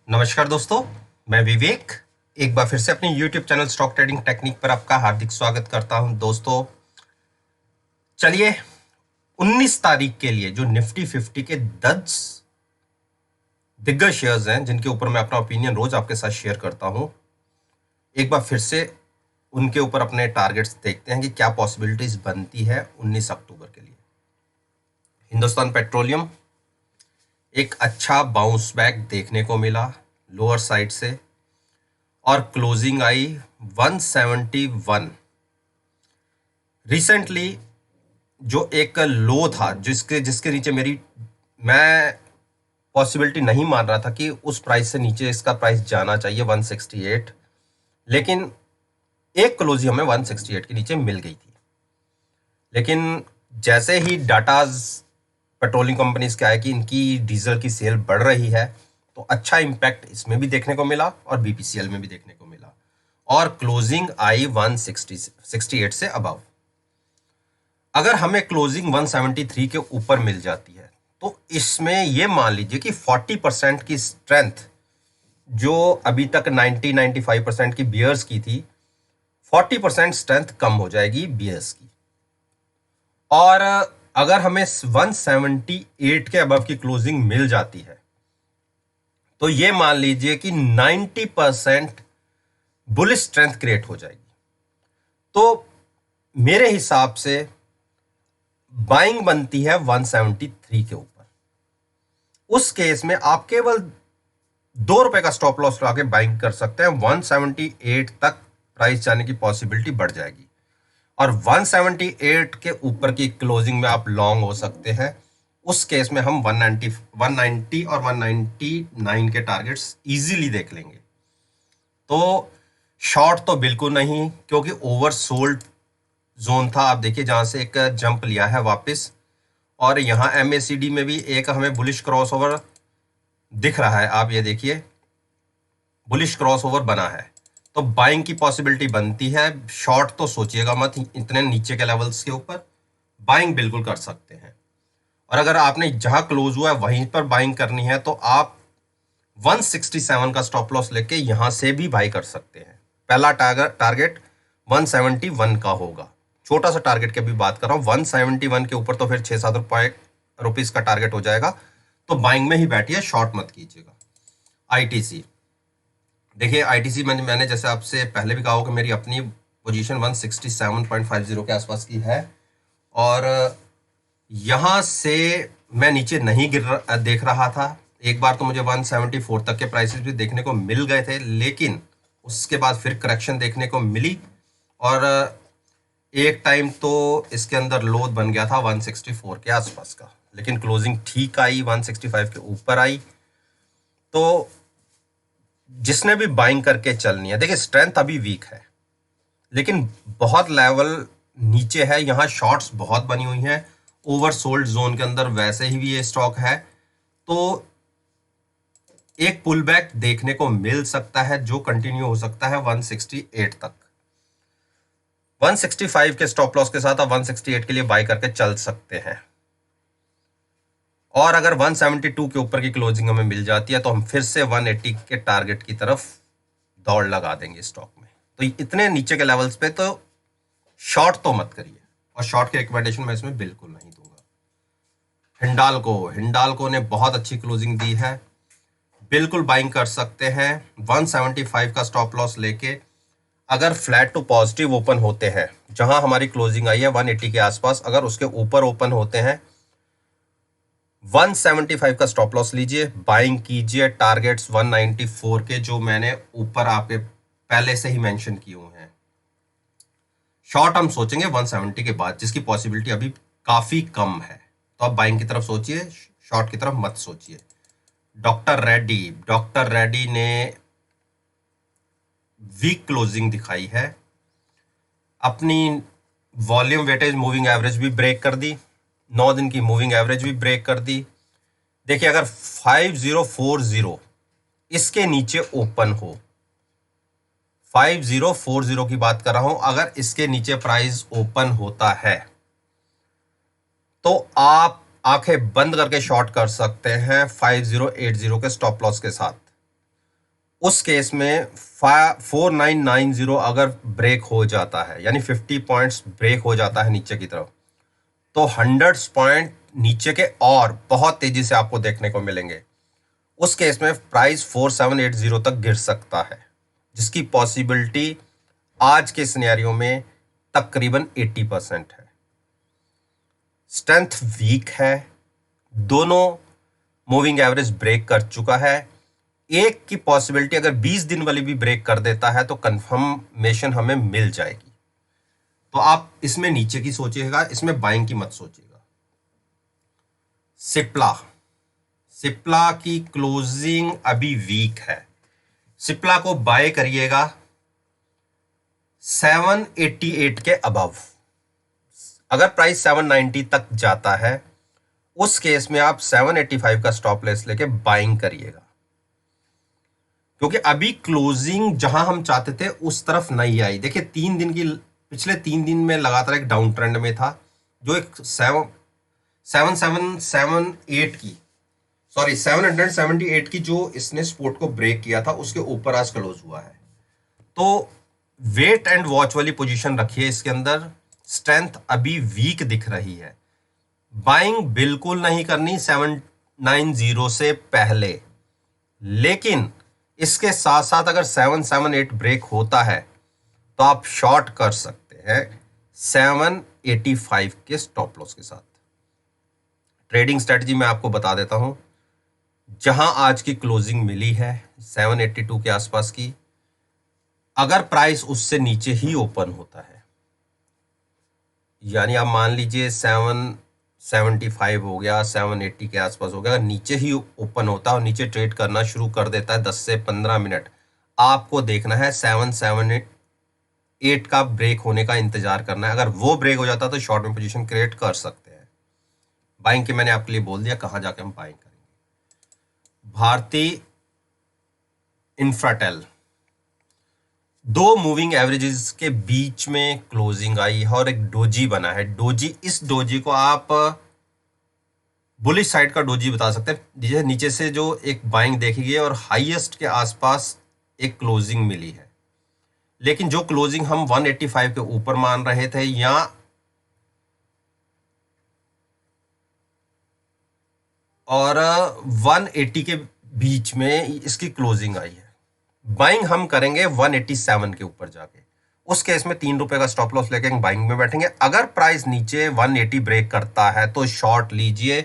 नमस्कार दोस्तों, मैं विवेक एक बार फिर से अपने YouTube channel stock trading technique पर आपका हार्दिक स्वागत करता हूं। दोस्तों चलिए 19 तारीख के लिए जो निफ्टी 50 के 10 दिग्गज शेयर्स हैं जिनके ऊपर मैं अपना ओपिनियन रोज आपके साथ शेयर करता हूं, एक बार फिर से उनके ऊपर अपने टारगेट्स देखते हैं कि क्या पॉसिबिलिटीज बनती है 19 अक्टूबर के लिए। हिंदुस्तान पेट्रोलियम एक अच्छा बाउंस बैक देखने को मिला लोअर साइड से और क्लोजिंग आई 171। रिसेंटली जो एक लो था जिसके नीचे मैं पॉसिबिलिटी नहीं मान रहा था कि उस प्राइस से नीचे इसका प्राइस जाना चाहिए 168, लेकिन एक क्लोजिंग हमें 168 के नीचे मिल गई थी। लेकिन जैसे ही डाटाज पेट्रोलियम कंपनीज के आए कि इनकी डीजल की सेल बढ़ रही है, तो अच्छा इंपैक्ट इसमें भी देखने को मिला और बीपीसीएल में भी देखने को मिला और क्लोजिंग आई 168 से अबव। अगर हमें क्लोजिंग 173 के ऊपर मिल जाती है तो इसमें ये मान लीजिए कि 40% की स्ट्रेंथ जो अभी तक 90-95% की बियर्स की थी, 40% स्ट्रेंथ कम हो जाएगी बियर्स की। और अगर हमें 178 के अबव की क्लोजिंग मिल जाती है तो ये मान लीजिए कि 90% बुलिश स्ट्रेंथ क्रिएट हो जाएगी। तो मेरे हिसाब से बाइंग बनती है 173 के ऊपर। उस केस में आप केवल ₹2 का स्टॉप लॉस लगा के बाइंग कर सकते हैं। 178 तक प्राइस जाने की पॉसिबिलिटी बढ़ जाएगी और 178 के ऊपर की क्लोजिंग में आप लॉन्ग हो सकते हैं। उस केस में हम 190 और 199 के टारगेट्स इजीली देख लेंगे। तो शॉर्ट तो बिल्कुल नहीं, क्योंकि ओवरसोल्ड जोन था। आप देखिए जहां से एक जंप लिया है वापस, और यहां एमएसीडी में भी एक हमें बुलिश क्रॉसओवर दिख रहा है। आप ये देखिए बुलिश क्रॉसओवर बना है, तो बाइंग की पॉसिबिलिटी बनती है। शॉर्ट तो सोचिएगा मत, इतने नीचे के लेवल्स के ऊपर बाइंग बिल्कुल कर सकते हैं। और अगर आपने जहां क्लोज हुआ है वहीं पर बाइंग करनी है तो आप 167 का स्टॉप लॉस लेके यहां से भी बाई कर सकते हैं। पहला टारगेट 171 का होगा। छोटा सा टारगेट की भी बात कर रहा हूं, 171 के ऊपर तो फिर 6-7 रुपीज का टारगेट हो जाएगा। तो बाइंग में ही बैठिए, शॉर्ट मत कीजिएगा। आईटीसी देखिए, आईटीसी मैंने जैसे आपसे पहले भी कहा हो कि मेरी अपनी पोजीशन 167.50 के आसपास की है, और यहां से मैं नीचे नहीं देख रहा था। एक बार तो मुझे 174 तक के प्राइसेस भी देखने को मिल गए थे, लेकिन उसके बाद फिर करेक्शन देखने को मिली और एक टाइम तो इसके अंदर लो बन गया था 164 के आसपास का, लेकिन क्लोजिंग ठीक आई, 165 के ऊपर आई। तो जिसने भी बाइंग करके चलनी है, देखिए स्ट्रेंथ अभी वीक है लेकिन बहुत लेवल नीचे है। यहां शॉर्ट्स बहुत बनी हुई हैं, ओवरसोल्ड जोन के अंदर वैसे ही भी ये स्टॉक है। तो एक पुल बैक देखने को मिल सकता है जो कंटिन्यू हो सकता है 168 तक। 165 के स्टॉप लॉस के साथ आप 168 के लिए बाय करके चल सकते हैं। और अगर 172 के ऊपर की क्लोजिंग हमें मिल जाती है तो हम फिर से 180 के टारगेट की तरफ दौड़ लगा देंगे स्टॉक में। तो इतने नीचे के लेवल्स पे तो शॉर्ट तो मत करिए, और शॉर्ट की रिकमेंडेशन मैं इसमें बिल्कुल नहीं दूंगा। हिंडाल्को ने बहुत अच्छी क्लोजिंग दी है, बिल्कुल बाइंग कर सकते हैं 175 का स्टॉप लॉस लेके। अगर फ्लैट टू पॉजिटिव ओपन होते हैं, जहां हमारी क्लोजिंग आई है 180 के आसपास, अगर उसके ऊपर ओपन होते हैं 175 का स्टॉप लॉस लीजिए, बाइंग कीजिए। टारगेट्स 194 के जो मैंने ऊपर आपके पहले से ही मेंशन किए हुए हैं। शॉर्ट हम सोचेंगे 170 के बाद, जिसकी पॉसिबिलिटी अभी काफी कम है। तो आप बाइंग की तरफ सोचिए, शॉर्ट की तरफ मत सोचिए। डॉक्टर रेड्डी ने वीक क्लोजिंग दिखाई है, अपनी वॉल्यूम वेटेज मूविंग एवरेज भी ब्रेक कर दी, 9 दिन की मूविंग एवरेज भी ब्रेक कर दी। देखिए अगर 5040 इसके नीचे ओपन हो, 5040 की बात कर रहा हूं, अगर इसके नीचे प्राइस ओपन होता है तो आप आंखें बंद करके शॉर्ट कर सकते हैं 5080 के स्टॉप लॉस के साथ। उस केस में 4990 अगर ब्रेक हो जाता है, यानी 50 पॉइंट्स ब्रेक हो जाता है नीचे की तरफ, तो 100 पॉइंट नीचे के और बहुत तेजी से आपको देखने को मिलेंगे। उस केस में प्राइस 4780 तक गिर सकता है, जिसकी पॉसिबिलिटी आज के सिनेरियो में तकरीबन 80% है। स्ट्रेंथ वीक है, दोनों मूविंग एवरेज ब्रेक कर चुका है। एक की पॉसिबिलिटी अगर 20 दिन वाली भी ब्रेक कर देता है तो कंफर्मेशन हमें मिल जाएगी। तो आप इसमें नीचे की सोचिएगा, इसमें बाइंग की मत सोचिएगा। सिप्ला, सिप्ला की क्लोजिंग अभी वीक है। सिप्ला को बाय करिएगा 788 के अबव। अगर प्राइस 790 तक जाता है, उस केस में आप 785 का स्टॉप लॉस लेके बाइंग करिएगा, क्योंकि अभी क्लोजिंग जहां हम चाहते थे उस तरफ नहीं आई। देखिए पिछले 3 दिन में लगातार एक डाउन ट्रेंड में था, जो एक 778 की जो इसने सपोर्ट को ब्रेक किया था, उसके ऊपर आज क्लोज हुआ है। तो वेट एंड वॉच वाली पोजीशन रखिए इसके अंदर। स्ट्रेंथ अभी वीक दिख रही है, बाइंग बिल्कुल नहीं करनी 790 से पहले। लेकिन इसके साथ साथ अगर 778 ब्रेक होता है तो आप शॉर्ट कर सकते हैं 785 के स्टॉप लॉस के साथ। ट्रेडिंग स्ट्रेटजी मैं आपको बता देता हूं। जहां आज की क्लोजिंग मिली है 782 के आसपास की, अगर प्राइस उससे नीचे ही ओपन होता है, यानी आप मान लीजिए 775 हो गया, 780 के आसपास हो गया, अगर नीचे ही ओपन होता है और नीचे ट्रेड करना शुरू कर देता है 10 से 15 मिनट, आपको देखना है 778 का ब्रेक होने का इंतजार करना है। अगर वो ब्रेक हो जाता है तो शॉर्ट में पोजीशन क्रिएट कर सकते हैं। बाइंग के मैंने आपके लिए बोल दिया कहां जाके हम बाइंग करेंगे। भारती इंफ्राटेल, दो मूविंग एवरेजेस के बीच में क्लोजिंग आई है और एक डोजी बना है। डोजी, इस डोजी को आप बुलिश साइड का डोजी बता सकते हैं। नीचे से जो एक बाइंग देखी गई और हाईएस्ट के आसपास एक क्लोजिंग मिली है, लेकिन जो क्लोजिंग हम 185 के ऊपर मान रहे थे, या और 180 के बीच में इसकी क्लोजिंग आई है। बाइंग हम करेंगे 187 के ऊपर जाके। उस केस में 3 रुपए का स्टॉप लॉस लेके बाइंग में बैठेंगे। अगर प्राइस नीचे 180 ब्रेक करता है तो शॉर्ट लीजिए।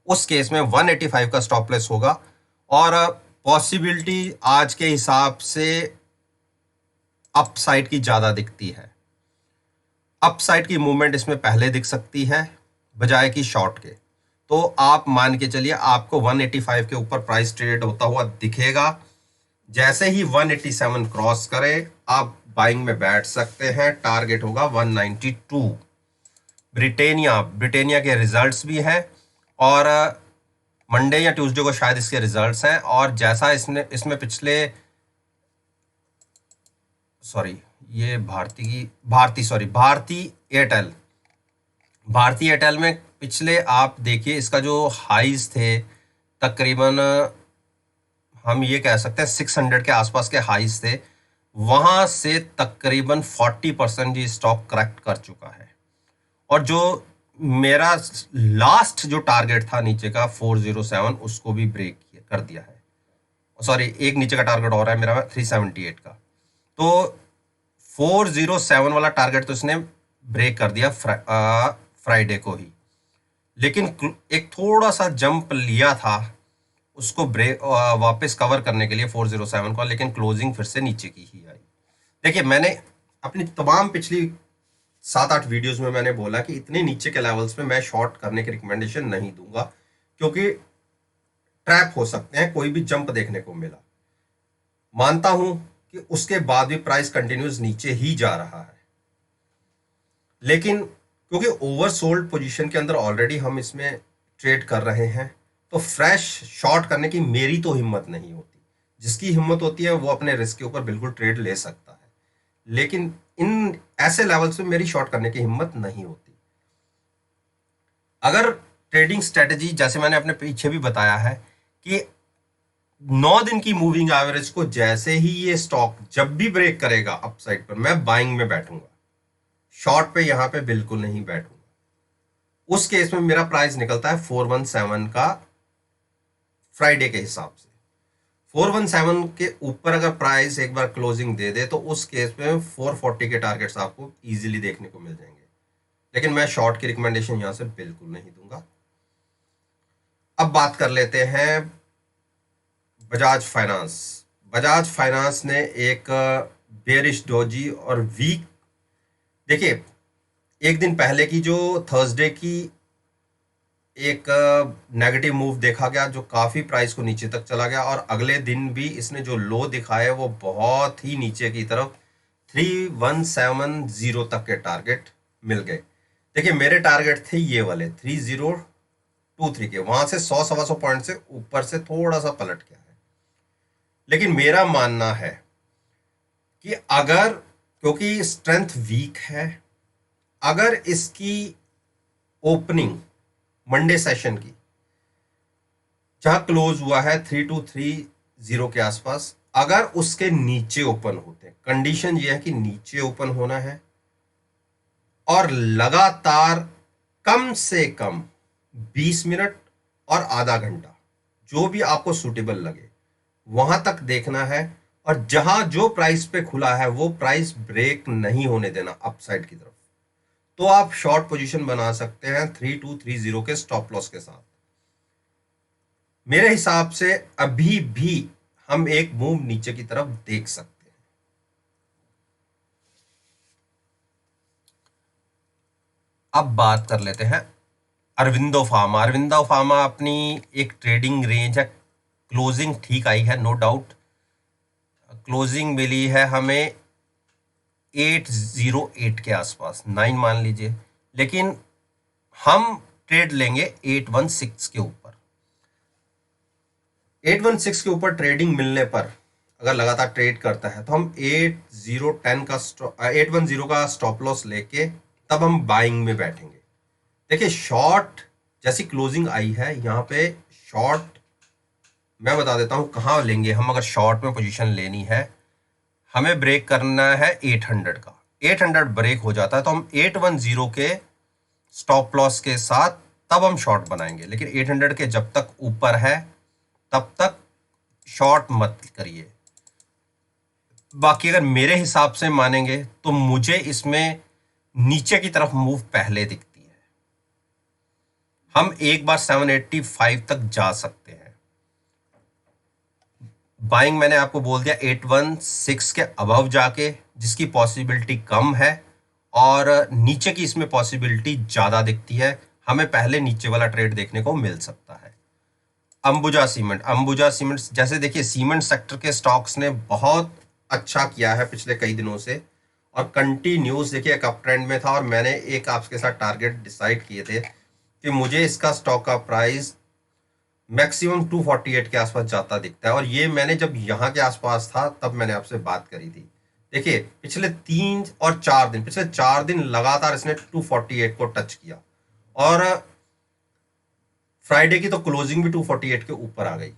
उस केस में 185 का स्टॉप लॉस होगा और पॉसिबिलिटी आज के हिसाब से अपसाइड की ज्यादा दिखती है। अपसाइड की मूवमेंट इसमें पहले दिख सकती है बजाय कि शॉर्ट के। तो आप मान के चलिए आपको 185 के ऊपर प्राइस ट्रेड होता हुआ दिखेगा। जैसे ही 187 क्रॉस करे आप बाइंग में बैठ सकते हैं। टारगेट होगा 192। ब्रिटेनिया के रिजल्ट्स भी हैं और मंडे या ट्यूसडे को शायद इसके रिजल्ट्स हैं। और जैसा इसमें पिछले भारती एयरटेल में पिछले आप देखिए इसका जो हाईज थे, तकरीबन हम ये कह सकते हैं 600 के आसपास के हाईज थे। वहां से तकरीबन 40% ये स्टॉक करेक्ट कर चुका है। और जो मेरा लास्ट जो टारगेट था नीचे का 407, उसको भी ब्रेक कर दिया है। एक नीचे का टारगेट और है मेरा 378 का। तो 407 वाला टारगेट तो इसने ब्रेक कर दिया फ्राइडे को ही, लेकिन एक थोड़ा सा जंप लिया था उसको ब्रेक वापस कवर करने के लिए 407 का, लेकिन क्लोजिंग फिर से नीचे की ही आई। देखिए, मैंने अपनी तमाम पिछली 7-8 वीडियोस में मैंने बोला कि इतने नीचे के लेवल्स में मैं शॉर्ट करने की रिकमेंडेशन नहीं दूंगा, क्योंकि ट्रैप हो सकते हैं। कोई भी जंप देखने को मिला, मानता हूं कि उसके बाद भी प्राइस कंटिन्यूस नीचे ही जा रहा है, लेकिन क्योंकि ओवरसोल्ड पोजीशन के अंदर ऑलरेडी हम इसमें ट्रेड कर रहे हैं, तो फ्रेश शॉर्ट करने की मेरी तो हिम्मत नहीं होती। जिसकी हिम्मत होती है वो अपने रिस्क के ऊपर बिल्कुल ट्रेड ले सकता है, लेकिन इन ऐसे लेवल्स में मेरी शॉर्ट करने की हिम्मत नहीं होती। अगर ट्रेडिंग स्ट्रेटजी, जैसे मैंने अपने पीछे भी बताया है कि 9 दिन की मूविंग एवरेज को जैसे ही ये स्टॉक जब भी ब्रेक करेगा अपसाइड पर, मैं बाइंग में बैठूंगा, शॉर्ट पे यहां पे बिल्कुल नहीं बैठूंगा। उस केस में मेरा प्राइस निकलता है 417 का फ्राइडे के हिसाब से। 417 के ऊपर अगर प्राइस एक बार क्लोजिंग दे दे तो उस केस में 440 के टारगेट्स आपको इजीली देखने को मिल जाएंगे, लेकिन मैं शॉर्ट की रिकमेंडेशन यहां से बिल्कुल नहीं दूंगा। अब बात कर लेते हैं बजाज फाइनेंस। बजाज फाइनेंस ने एक बेरिश डोजी और वीक, देखिए एक दिन पहले की जो थर्सडे की एक नेगेटिव मूव देखा गया जो काफी प्राइस को नीचे तक चला गया, और अगले दिन भी इसने जो लो दिखाए वो बहुत ही नीचे की तरफ 3170 तक के टारगेट मिल गए। देखिए मेरे टारगेट थे ये वाले 3023 के, वहां से 100 सवा 100 पॉइंट से ऊपर से थोड़ा सा पलट गया है। लेकिन मेरा मानना है कि अगर, क्योंकि स्ट्रेंथ वीक है, अगर इसकी ओपनिंग मंडे सेशन की जहां क्लोज हुआ है 3230 के आसपास, अगर उसके नीचे ओपन होते हैं, कंडीशन ये है कि नीचे ओपन होना है और लगातार कम से कम 20 मिनट और आधा घंटा, जो भी आपको सूटेबल लगे वहां तक देखना है, और जहां जो प्राइस पे खुला है वो प्राइस ब्रेक नहीं होने देना अपसाइड की तरफ, तो आप शॉर्ट पोजीशन बना सकते हैं 3230 के स्टॉप लॉस के साथ। मेरे हिसाब से अभी भी हम एक मूव नीचे की तरफ देख सकते हैं। अब बात कर लेते हैं अरविंदो फार्मा। अरविंदो फार्मा अपनी एक ट्रेडिंग रेंज है, क्लोजिंग ठीक आई है, नो डाउट क्लोजिंग मिली है हमें 808 के आसपास, 9 मान लीजिए, लेकिन हम ट्रेड लेंगे 816 के ऊपर। 816 के ऊपर ट्रेडिंग मिलने पर अगर लगातार ट्रेड करता है तो हम 810 का स्टॉप लॉस लेके तब हम बाइंग में बैठेंगे। देखिए शॉर्ट जैसी क्लोजिंग आई है यहाँ पे, शॉर्ट मैं बता देता हूं कहां लेंगे हम। अगर शॉर्ट में पोजीशन लेनी है, हमें ब्रेक करना है 800 का, 800 ब्रेक हो जाता है तो हम 810 के स्टॉप लॉस के साथ तब हम शॉर्ट बनाएंगे, लेकिन 800 के जब तक ऊपर है तब तक शॉर्ट मत करिए। बाकी अगर मेरे हिसाब से मानेंगे तो मुझे इसमें नीचे की तरफ मूव पहले दिखती है, हम एक बार 785 तक जा सकते हैं। बाइंग मैंने आपको बोल दिया 816 के अबव जाके, जिसकी पॉसिबिलिटी कम है, और नीचे की इसमें पॉसिबिलिटी ज्यादा दिखती है, हमें पहले नीचे वाला ट्रेड देखने को मिल सकता है। अंबुजा सीमेंट, अंबुजा सीमेंट जैसे देखिए सीमेंट सेक्टर के स्टॉक्स ने बहुत अच्छा किया है पिछले कई दिनों से, और कंटिन्यूस देखिए एक अप ट्रेंड में था, और मैंने एक आपके साथ टारगेट डिसाइड किए थे कि मुझे इसका स्टॉक का प्राइस मैक्सिमम 248 के आसपास जाता दिखता है, और ये मैंने जब यहाँ के आसपास था तब मैंने आपसे बात करी थी। देखिए पिछले 3 और 4 दिन, पिछले 4 दिन लगातार इसने 248 को टच किया, और फ्राइडे की तो क्लोजिंग भी 248 के ऊपर आ गई।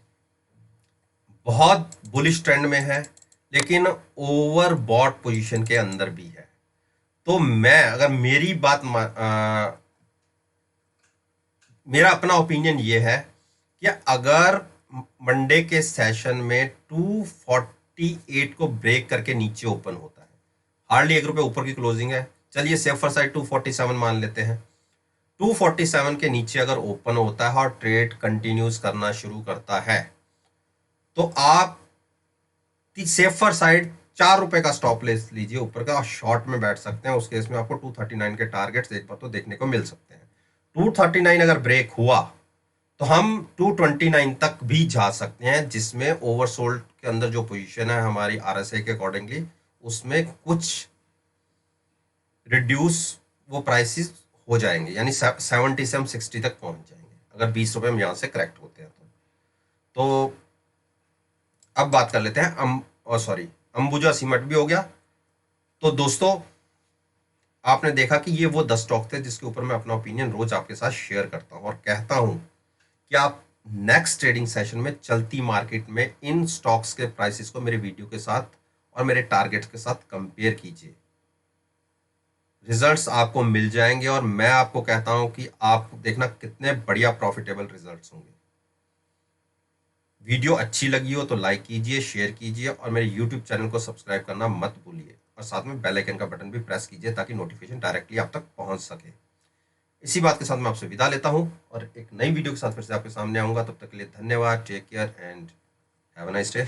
बहुत बुलिश ट्रेंड में है, लेकिन ओवर बॉट पोजीशन के अंदर भी है। तो मैं अगर मेरी बात मेरा अपना ओपिनियन ये है कि अगर मंडे के सेशन में 248 को ब्रेक करके नीचे ओपन होता है, हार्डली 1 रुपये ऊपर की क्लोजिंग है, चलिए सेफर साइड 247 मान लेते हैं, 247 के नीचे अगर ओपन होता है और ट्रेड कंटिन्यूस करना शुरू करता है तो आप सेफर साइड 4 रुपए का स्टॉप ले लीजिए ऊपर का, और शॉर्ट में बैठ सकते हैं। उस केस में आपको 239 के टारगेट्स एक बार तो देखने को मिल सकते हैं। 239 अगर ब्रेक हुआ तो हम 229 तक भी जा सकते हैं, जिसमें ओवरसोल्ड के अंदर जो पोजीशन है हमारी आरएसआई के अकॉर्डिंगली, उसमें कुछ रिड्यूस वो प्राइसेस हो जाएंगे, यानी 70 से हम 60 तक पहुंच जाएंगे अगर 20 रुपए हम यहां से करेक्ट होते हैं तो अब बात कर लेते हैं अंबुजा सीमेंट भी हो गया। तो दोस्तों आपने देखा कि ये वो 10 स्टॉक थे जिसके ऊपर मैं अपना ओपिनियन रोज आपके साथ शेयर करता हूं और कहता हूं कि आप नेक्स्ट ट्रेडिंग सेशन में चलती मार्केट में इन स्टॉक्स के प्राइसेस को मेरे वीडियो के साथ और मेरे टारगेट्स के साथ कंपेयर कीजिए। रिजल्ट्स आपको मिल जाएंगे और मैं आपको कहता हूं कि आप देखना कितने बढ़िया प्रॉफिटेबल रिजल्ट्स होंगे। वीडियो अच्छी लगी हो तो लाइक कीजिए, शेयर कीजिए और मेरे यूट्यूब चैनल को सब्सक्राइब करना मत भूलिए और साथ में बेल आइकन का बटन भी प्रेस कीजिए ताकि नोटिफिकेशन डायरेक्टली आप तक पहुंच सके। इसी बात के साथ मैं आपसे विदा लेता हूं और एक नई वीडियो के साथ फिर से आपके सामने आऊंगा। तब तक के लिए धन्यवाद। Take care and have a nice day.